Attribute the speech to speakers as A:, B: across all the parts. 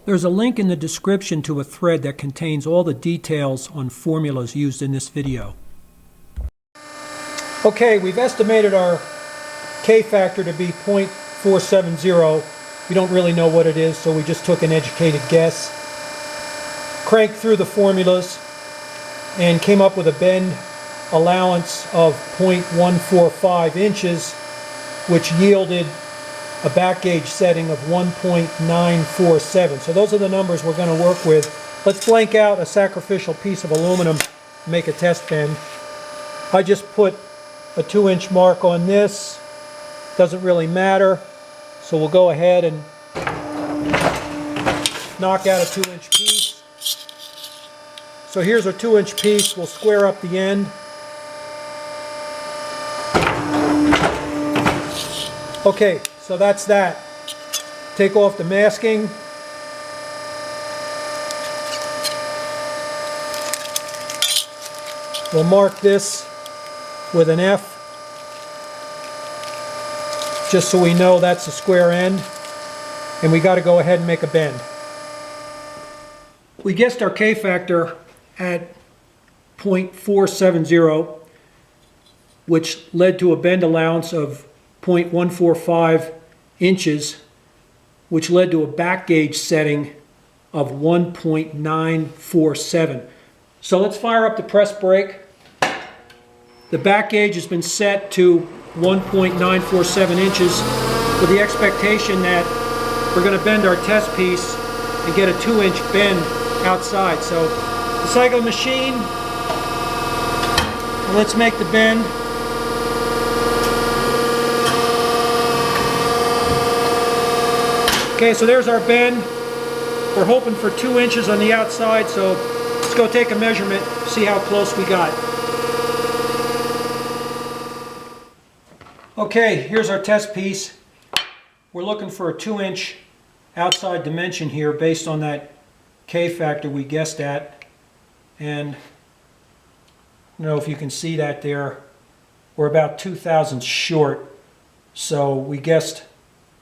A: There's a link in the description to a thread that contains all the details on formulas used in this video. Okay, we've estimated our K-factor to be 0.470. We don't really know what it is, so we just took an educated guess. Cranked through the formulas and came up with a bend allowance of 0.145 inches, which yielded a back gauge setting of 1.947. So those are the numbers we're going to work with. Let's blank out a sacrificial piece of aluminum and make a test bend. I just put a 2-inch mark on this. Doesn't really matter. So we'll go ahead and knock out a 2-inch piece. So here's our 2-inch piece. We'll square up the end. Okay, so that's that. Take off the masking. We'll mark this with an F, just so we know that's a square end, and we got to go ahead and make a bend. We guessed our K-factor at 0.470, which led to a bend allowance of 0.145 inches, which led to a back gauge setting of 1.947. So let's fire up the press brake. The back gauge has been set to 1.947 inches with the expectation that we're going to bend our test piece and get a 2-inch bend outside. So the cycle machine, let's make the bend. Okay, so there's our bend. We're hoping for 2 inches on the outside, so let's go take a measurement, see how close we got. Okay, here's our test piece. We're looking for a 2-inch outside dimension here based on that K-factor we guessed at. And I don't know if you can see that there. We're about 2 thousandths short, so we guessed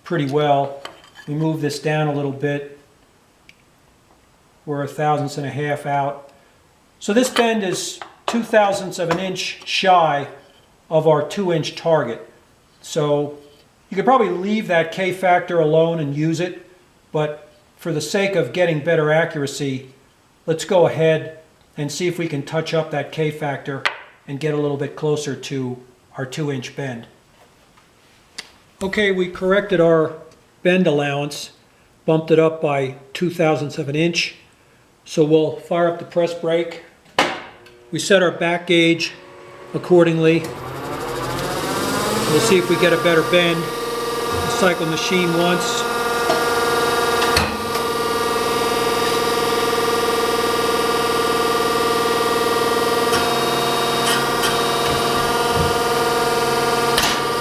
A: pretty well. We move this down a little bit. We're 1 thousandths and a half out. So this bend is 2 thousandths of an inch shy of our 2-inch target. So you could probably leave that K-factor alone and use it, but for the sake of getting better accuracy, let's go ahead and see if we can touch up that K-factor and get a little bit closer to our 2-inch bend. Okay, we corrected our bend allowance, bumped it up by 2 thousandths of an inch. So we'll fire up the press brake. We set our back gauge accordingly. We'll see if we get a better bend. We'll cycle machine once.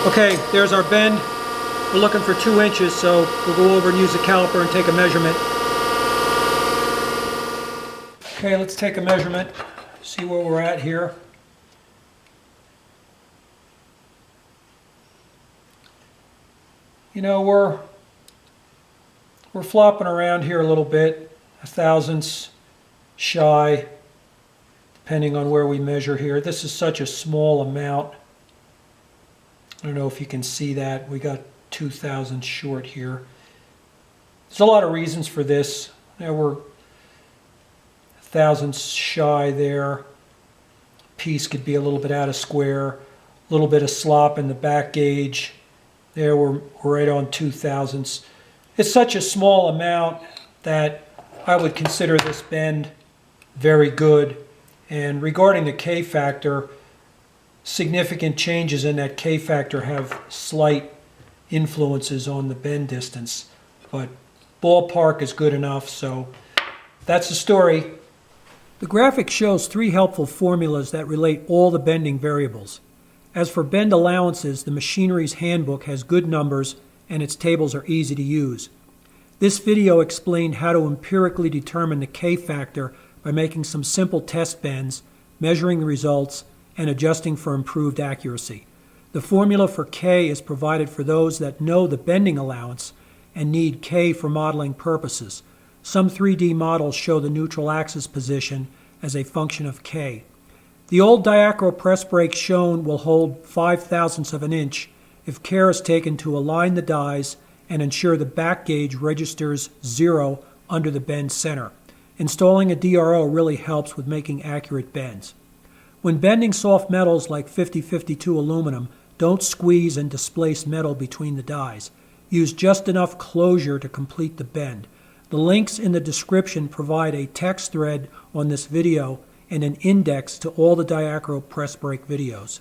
A: Okay, there's our bend. We're looking for 2 inches, so we'll go over and use the caliper and take a measurement. Okay, let's take a measurement, see where we're at here. You know, we're flopping around here a little bit, 1 thousandths shy, depending on where we measure here. This is such a small amount. I don't know if you can see that. We got 2 thousandths short here. There's a lot of reasons for this. There we're 1 thousandths shy there. Piece could be a little bit out of square. A little bit of slop in the back gauge. There we're right on 2 thousandths. It's such a small amount that I would consider this bend very good. And regarding the K-factor, significant changes in that K-factor have slight influences on the bend distance, but ballpark is good enough, so that's the story. The graphic shows 3 helpful formulas that relate all the bending variables. As for bend allowances, the machinery's handbook has good numbers and its tables are easy to use. This video explained how to empirically determine the K-factor by making some simple test bends, measuring the results, and adjusting for improved accuracy. The formula for K is provided for those that know the bending allowance and need K for modeling purposes. Some 3D models show the neutral axis position as a function of K. The old Di-Acro press brake shown will hold 0.005 of an inch if care is taken to align the dies and ensure the back gauge registers 0 under the bend center. Installing a DRO really helps with making accurate bends. When bending soft metals like 5052 aluminum, don't squeeze and displace metal between the dies. Use just enough closure to complete the bend. The links in the description provide a text thread on this video and an index to all the Di-Acro press brake videos.